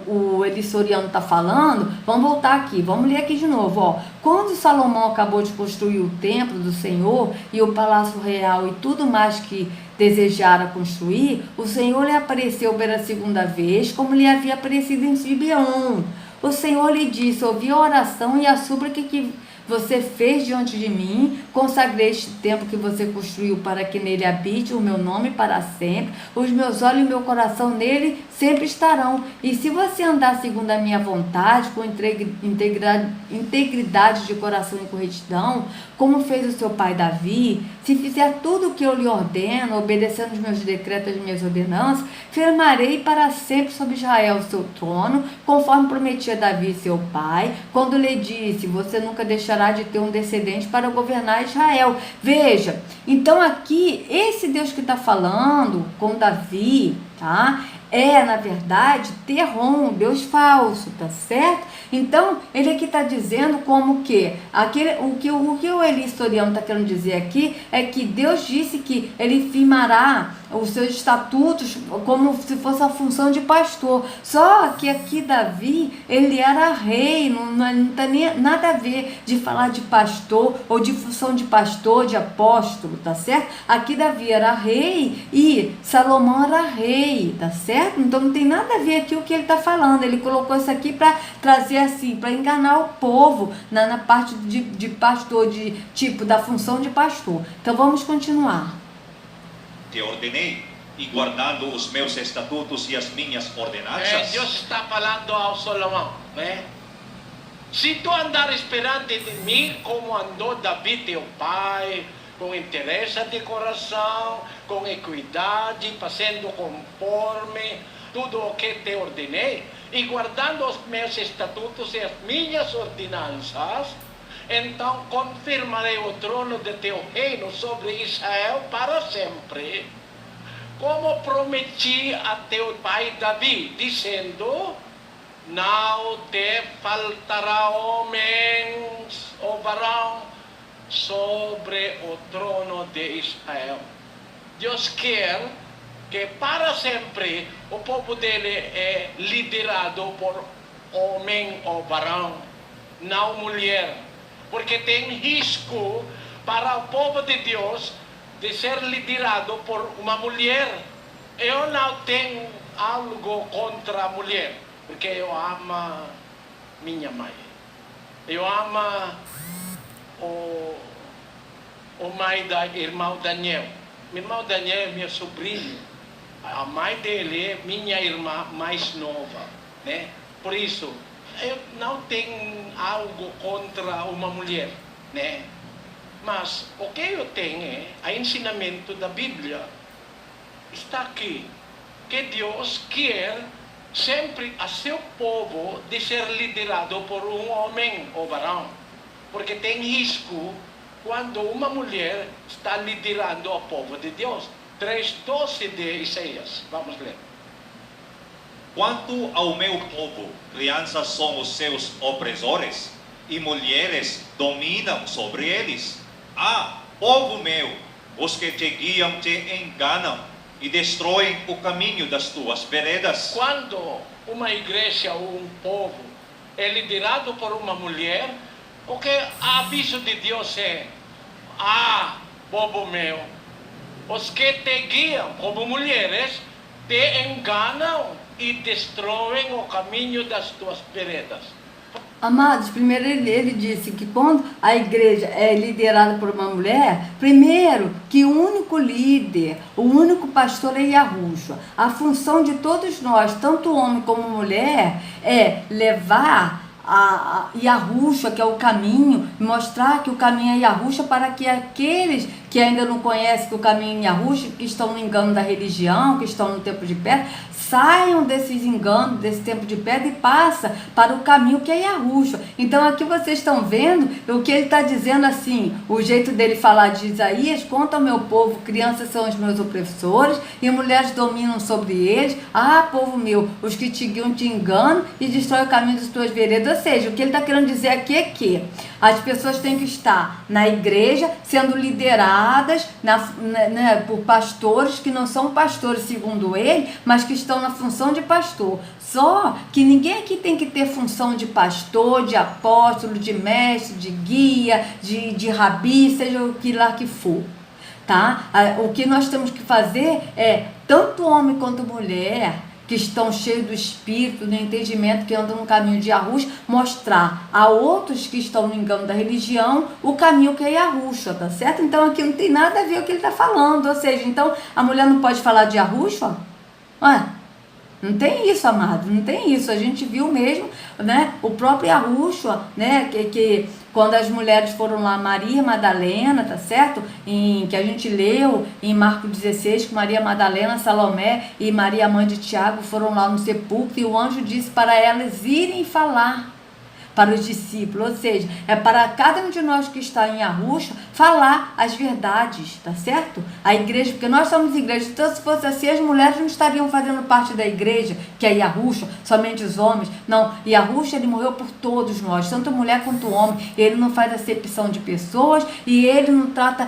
A: o Elissoriano está falando, vamos voltar aqui, vamos ler aqui de novo, ó. Quando Salomão acabou de construir o templo do Senhor e o palácio real e tudo mais que desejara construir, o Senhor lhe apareceu pela segunda vez, como lhe havia aparecido em Gibeon. O Senhor lhe disse: ouvi a oração e a súplica que você fez diante de mim, consagrei este templo que você construiu para que nele habite o meu nome para sempre. Os meus olhos e o meu coração nele sempre estarão. E se você andar segundo a minha vontade, com integridade de coração e com retidão, como fez o seu pai Davi, se fizer tudo o que eu lhe ordeno, obedecendo os meus decretos e as minhas ordenanças, firmarei para sempre sobre Israel o seu trono, conforme prometia Davi seu pai, quando lhe disse: você nunca deixará de ter um descendente para governar Israel. Veja, então aqui, esse Deus que está falando com Davi, tá? É, na verdade, Terron, Deus falso, tá certo? Então, ele aqui está dizendo como que, o que o Elissoriano está querendo dizer aqui, é que Deus disse que ele firmará os seus estatutos como se fosse a função de pastor. Só que aqui Davi, ele era rei, não tem nem nada a ver de falar de pastor, ou de função de pastor, de apóstolo, tá certo? Aqui Davi era rei e Salomão era rei, tá certo? Então não tem nada a ver aqui o que ele está falando. Ele colocou isso aqui para trazer assim, para enganar o povo na parte de pastor, de tipo da função de pastor. Então vamos continuar.
B: Te ordenei e guardando os meus estatutos e as minhas ordenanças.
C: Deus está falando ao Salomão, né? Se tu andares perante de mim como andou Davi teu pai, com interesse de coração, com equidade, fazendo conforme tudo o que te ordenei, e guardando os meus estatutos e as minhas ordenanças, então confirmarei o trono de teu reino sobre Israel para sempre, como prometi a teu pai Davi, dizendo: não te faltará homens ou varão sobre o trono de Israel. Deus quer que para sempre o povo dele é liderado por homem ou varão, não mulher, porque tem risco para o povo de Deus de ser liderado por uma mulher. Eu não tenho algo contra a mulher, porque eu amo minha mãe, eu amo o mãe da irmão Daniel. Meu irmão Daniel é meu sobrinho, a mãe dele é minha irmã mais nova, né? Por isso, eu não tenho algo contra uma mulher, né? Mas o que eu tenho é o ensinamento da Bíblia. Está aqui, que Deus quer sempre a seu povo de ser liderado por um homem ou varão, porque tem risco quando uma mulher está liderando o povo de Deus. 3:12 de Isaías, vamos ler.
B: Quanto ao meu povo, crianças são os seus opressores, e mulheres dominam sobre eles. Ah, povo meu, os que te guiam te enganam e destroem o caminho das tuas veredas.
C: Quando uma igreja ou um povo é liderado por uma mulher, o que aviso de Deus é: ah, povo meu, os que te guiam como mulheres te enganam e destroem o caminho das tuas veredas.
A: Amados, primeiro ele disse que quando a igreja é liderada por uma mulher, primeiro que o único líder, o único pastor é Yahushua. A função de todos nós, tanto homem como mulher, é levar a Yahushua, que é o caminho, mostrar que o caminho é Yahushua, para que aqueles que ainda não conhecem que o caminho é Yahushua, que estão no engano da religião, que estão no tempo de pedra, saiam desses enganos, desse tempo de pedra e passa para o caminho que é Yahushua. Então aqui vocês estão vendo o que ele está dizendo assim, o jeito dele falar de Isaías: quanto ao meu povo, crianças são os meus opressores e mulheres dominam sobre eles. Ah, povo meu, os que te guiam te enganam e destroem o caminho das tuas veredas. Ou seja, o que ele está querendo dizer aqui é que as pessoas têm que estar na igreja sendo lideradas por pastores que não são pastores segundo ele, mas que estão na função de pastor. Só que ninguém aqui tem que ter função de pastor, de apóstolo, de mestre, de guia, de rabi, seja o que lá que for, tá? O que nós temos que fazer é, tanto homem quanto mulher, que estão cheios do espírito, do entendimento, que andam no caminho de Yahushua, mostrar a outros que estão no engano da religião o caminho que é Yahushua, tá certo? Então aqui não tem nada a ver com o que ele está falando. Ou seja, então a mulher não pode falar de Yahushua? Não tem isso, amado, não tem isso. A gente viu mesmo, né, o próprio Yahushua, né, que quando as mulheres foram lá, Maria Madalena, tá certo? Que a gente leu em Marcos 16, que Maria Madalena, Salomé e Maria, mãe de Tiago, foram lá no sepulcro e o anjo disse para elas irem falar para os discípulos, ou seja, é para cada um de nós que está em Yahushua falar as verdades, tá certo? A igreja, porque nós somos igreja, então se fosse assim, as mulheres não estariam fazendo parte da igreja, que é Yahushua, somente os homens. Não, Yahushua, ele morreu por todos nós, tanto mulher quanto homem. Ele não faz acepção de pessoas e ele não trata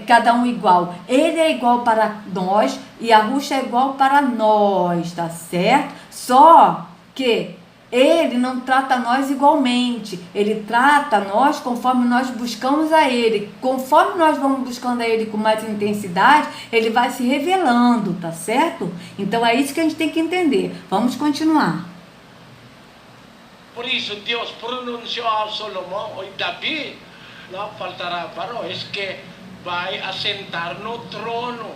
A: cada um igual. Ele é igual para nós e Yahushua é igual para nós, tá certo? Só que ele não trata nós igualmente, ele trata nós conforme nós buscamos a ele. Conforme nós vamos buscando a ele com mais intensidade, ele vai se revelando, tá certo? Então é isso que a gente tem que entender. Vamos continuar.
C: Por isso Deus pronunciou a Salomão e Davi: não faltará varões que vai assentar no trono.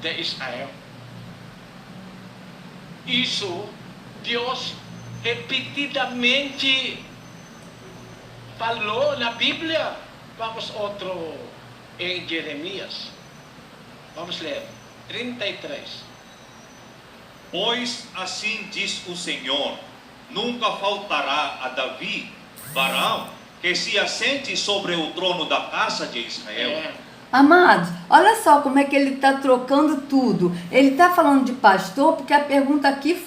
C: de Israel. Isso, Deus repetidamente falou na Bíblia. Vamos outro em Jeremias. Vamos ler. 33.
B: Pois assim diz o Senhor, nunca faltará a Davi, varão, que se assente sobre o trono da casa de Israel.
A: Amados, olha só como é que ele está trocando tudo. Ele está falando de pastor porque a pergunta aqui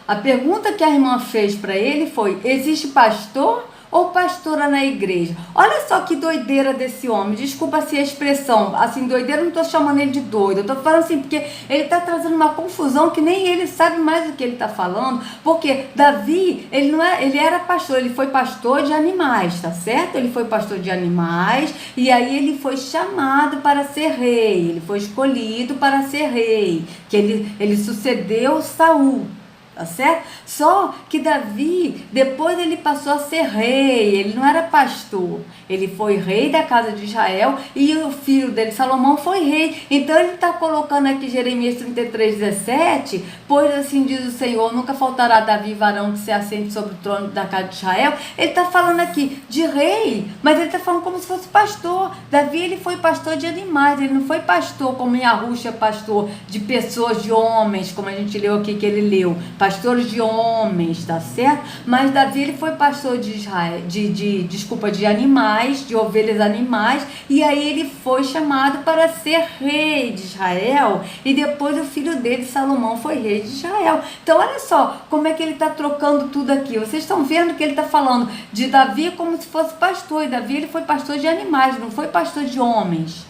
A: a pergunta que a irmã fez para ele foi: existe pastor ou pastora na igreja? Olha só que doideira desse homem. Desculpa se a expressão, assim, doideira, não estou chamando ele de doido. Eu estou falando assim, porque ele está trazendo uma confusão que nem ele sabe mais o que ele está falando. Porque Davi, ele era pastor, ele foi pastor de animais, tá certo? Ele foi pastor de animais e aí ele foi chamado para ser rei. Ele foi escolhido para ser rei. Que ele sucedeu Saul. Tá certo? Só que Davi, depois ele passou a ser rei, ele não era pastor, ele foi rei da casa de Israel e o filho dele, Salomão, foi rei. Então ele está colocando aqui Jeremias 33:17, pois assim diz o Senhor, nunca faltará Davi varão que se assente sobre o trono da casa de Israel. Ele está falando aqui de rei, mas ele está falando como se fosse pastor. Davi, ele foi pastor de animais, ele não foi pastor como em Arruxa, pastor de pessoas, de homens, como a gente leu aqui que ele leu, pastores de homens, tá certo? Mas Davi, ele foi pastor de Israel, de animais, de ovelhas animais, e aí ele foi chamado para ser rei de Israel, e depois o filho dele, Salomão, foi rei de Israel. Então olha só como é que ele está trocando tudo aqui. Vocês estão vendo que ele está falando de Davi como se fosse pastor, e Davi, ele foi pastor de animais, não foi pastor de homens.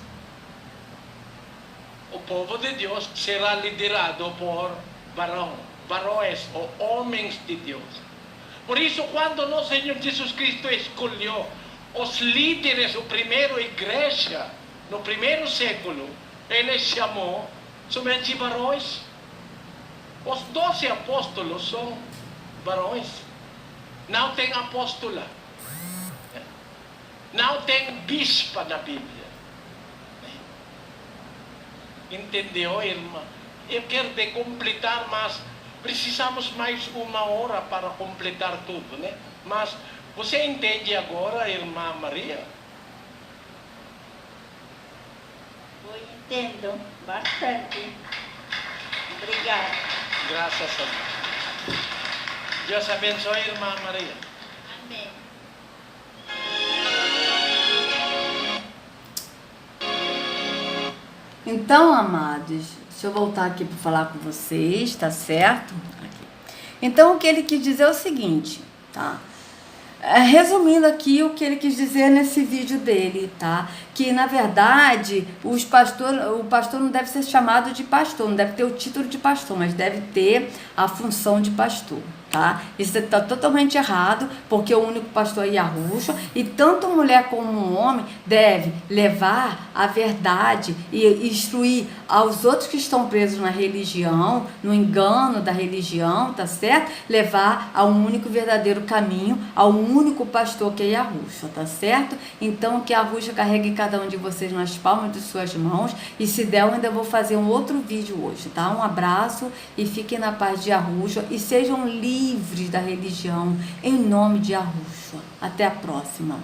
C: O povo de Deus será liderado por varões ou homens de Deus. Por isso, quando nosso Senhor Jesus Cristo escolheu os líderes, a primeira igreja, no primeiro século, ele chamou somente varões. Os 12 apóstolos são varões. Não tem apóstola. Não tem bispa na Bíblia. Entendeu, irmã? Eu quero completar, mas precisamos mais uma hora para completar tudo, né? Mas você entende agora, irmã Maria?
D: Eu entendo bastante. Obrigada.
C: Graças a Deus. Deus abençoe, irmã Maria.
D: Amém.
A: Então, amados, deixa eu voltar aqui para falar com vocês, tá certo? Aqui. Então, o que ele quis dizer é o seguinte, tá? Resumindo aqui o que ele quis dizer nesse vídeo dele, tá? Que, na verdade, o pastor não deve ser chamado de pastor, não deve ter o título de pastor, mas deve ter a função de pastor, tá? Isso está totalmente errado, porque o único pastor é Yahushua, e tanto mulher como homem deve levar a verdade e instruir aos outros que estão presos na religião, no engano da religião, tá certo? Levar ao único verdadeiro caminho, ao único pastor que é Yahushua, tá certo? Então, que Yahushua carregue cada um de vocês nas palmas de suas mãos, e se der, eu ainda vou fazer um outro vídeo hoje, tá? Um abraço e fiquem na paz de Yahushua e sejam livres da religião, em nome de Yahushua. Até a próxima.